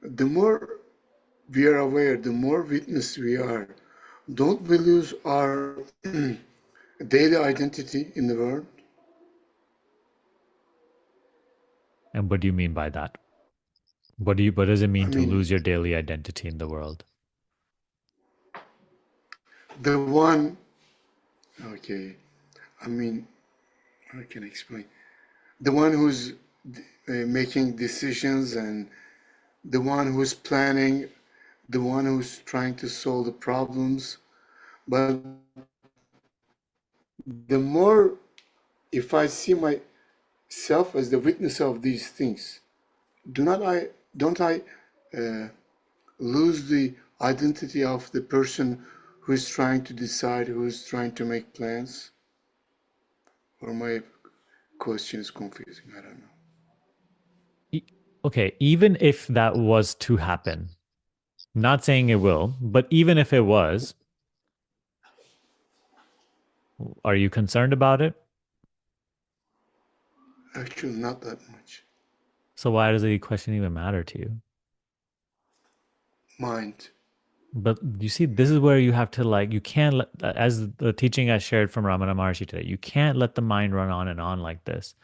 The more we are aware, the more witness we are. Don't we lose our daily identity in the world? And what do you mean by that? What does it I mean to mean, lose your daily identity in the world? the one, okay, I mean, I can explain. The one who's making decisions and the one who's planning, the one who's trying to solve the problems. But the more, if I see myself as the witness of these things, don't I uh, lose the identity of the person who is trying to decide, who is trying to make plans? Or my question is confusing. I don't know. E- Okay, even if that was to happen, not saying it will, but even if it was, are you concerned about it? Actually, not that much. So why does the question even matter to you? Mind. But you see, this is where you have to like, you can't let, as the teaching I shared from Ramana Maharshi today, you can't let the mind run on and on like this.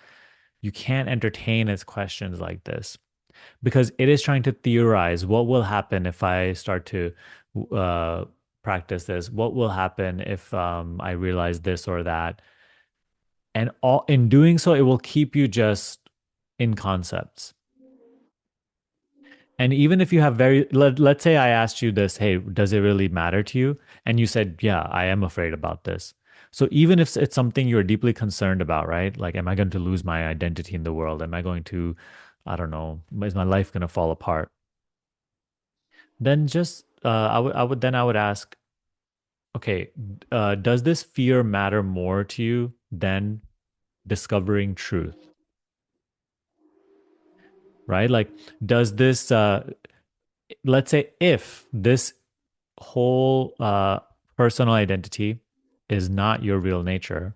You can't entertain its questions like this because it is trying to theorize what will happen if I start to uh, practice this. What will happen if I realize this or that? And all in doing so, it will keep you just in concepts. And even if you have let's say I asked you this, hey, does it really matter to you? And you said, yeah, I am afraid about this. So even if it's something you're deeply concerned about, right? Like, am I going to lose my identity in the world? Am I going to, I don't know, is my life going to fall apart? Then just, I would ask, okay, does this fear matter more to you than discovering truth, right? Like, does this, let's say if this whole personal identity is not your real nature,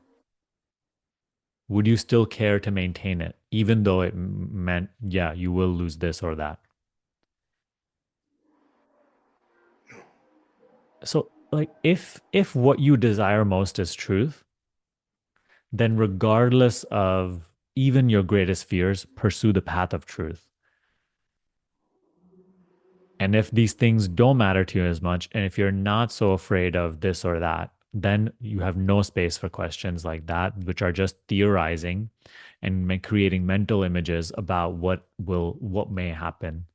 would you still care to maintain it, even though it meant, yeah, you will lose this or that? So, like, if what you desire most is truth, then regardless of even your greatest fears, pursue the path of truth. And if these things don't matter to you as much, and if you're not so afraid of this or that, then you have no space for questions like that, which are just theorizing and creating mental images about what may happen,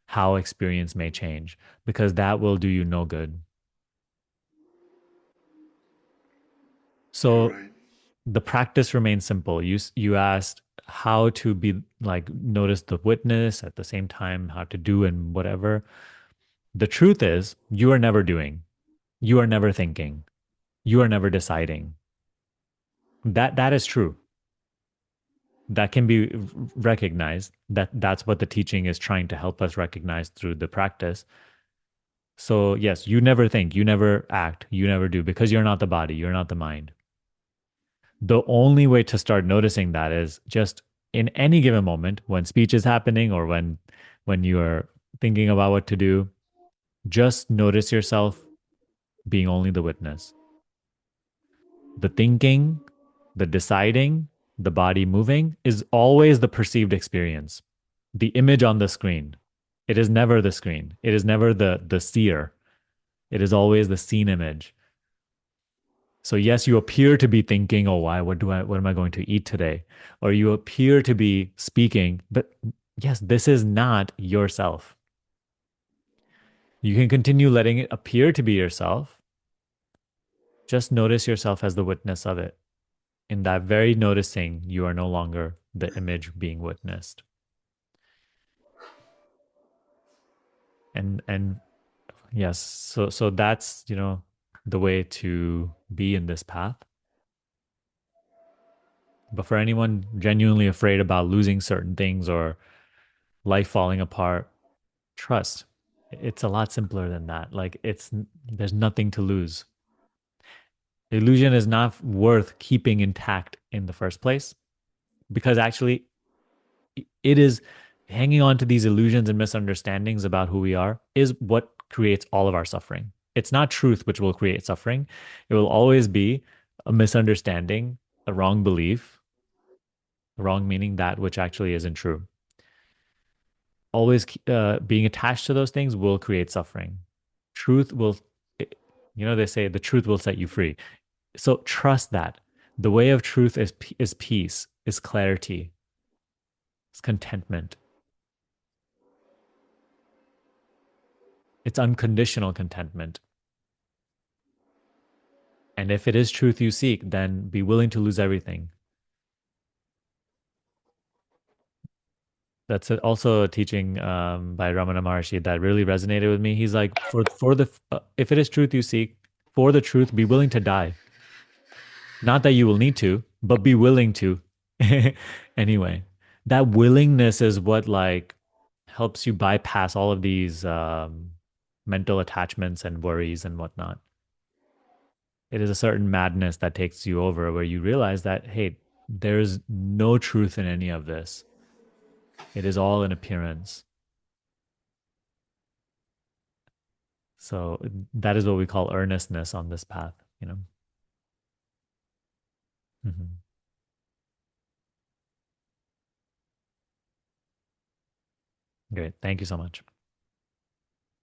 how experience may change, because that will do you no good. You're So right. the practice remains simple. You asked how to be like notice the witness at the same time, how to do and whatever. The truth is, you are never doing. You are never thinking. You are never deciding. That is true. That can be recognized. That's what the teaching is trying to help us recognize through the practice. So yes, you never think, you never act, you never do because you're not the body, you're not the mind. The only way to start noticing that is just in any given moment when speech is happening or when you are thinking about what to do, just notice yourself being only the witness. The thinking, the deciding, the body moving is always the perceived experience. The image on the screen. It is never the screen. It is never the seer. It is always the seen image. So yes, you appear to be thinking, "Oh, why? What am I going to eat today?" Or you appear to be speaking, but yes, this is not yourself. You can continue letting it appear to be yourself. Just notice yourself as the witness of it. In that very noticing, you are no longer the image being witnessed. And yes, so that's, the way to be in this path. But for anyone genuinely afraid about losing certain things or life falling apart, trust. It's a lot simpler than that. Like there's nothing to lose. The illusion is not worth keeping intact in the first place because actually it is hanging on to these illusions and misunderstandings about who we are is what creates all of our suffering. It's not truth which will create suffering. It will always be a misunderstanding, a wrong belief, wrong meaning that which actually isn't true. Always being attached to those things will create suffering. Truth will, they say the truth will set you free. So trust that. The way of truth is peace, is clarity, is contentment. It's unconditional contentment. And if it is truth you seek, then be willing to lose everything. That's also a teaching by Ramana Maharshi that really resonated with me. He's like, for the if it is truth you seek, for the truth, be willing to die. Not that you will need to, but be willing to. Anyway, that willingness is what like helps you bypass all of these mental attachments and worries and whatnot. It is a certain madness that takes you over where you realize that, hey, there's no truth in any of this. It is all an appearance. So that is what we call earnestness on this path, you know. Mhm. Great. Thank you so much.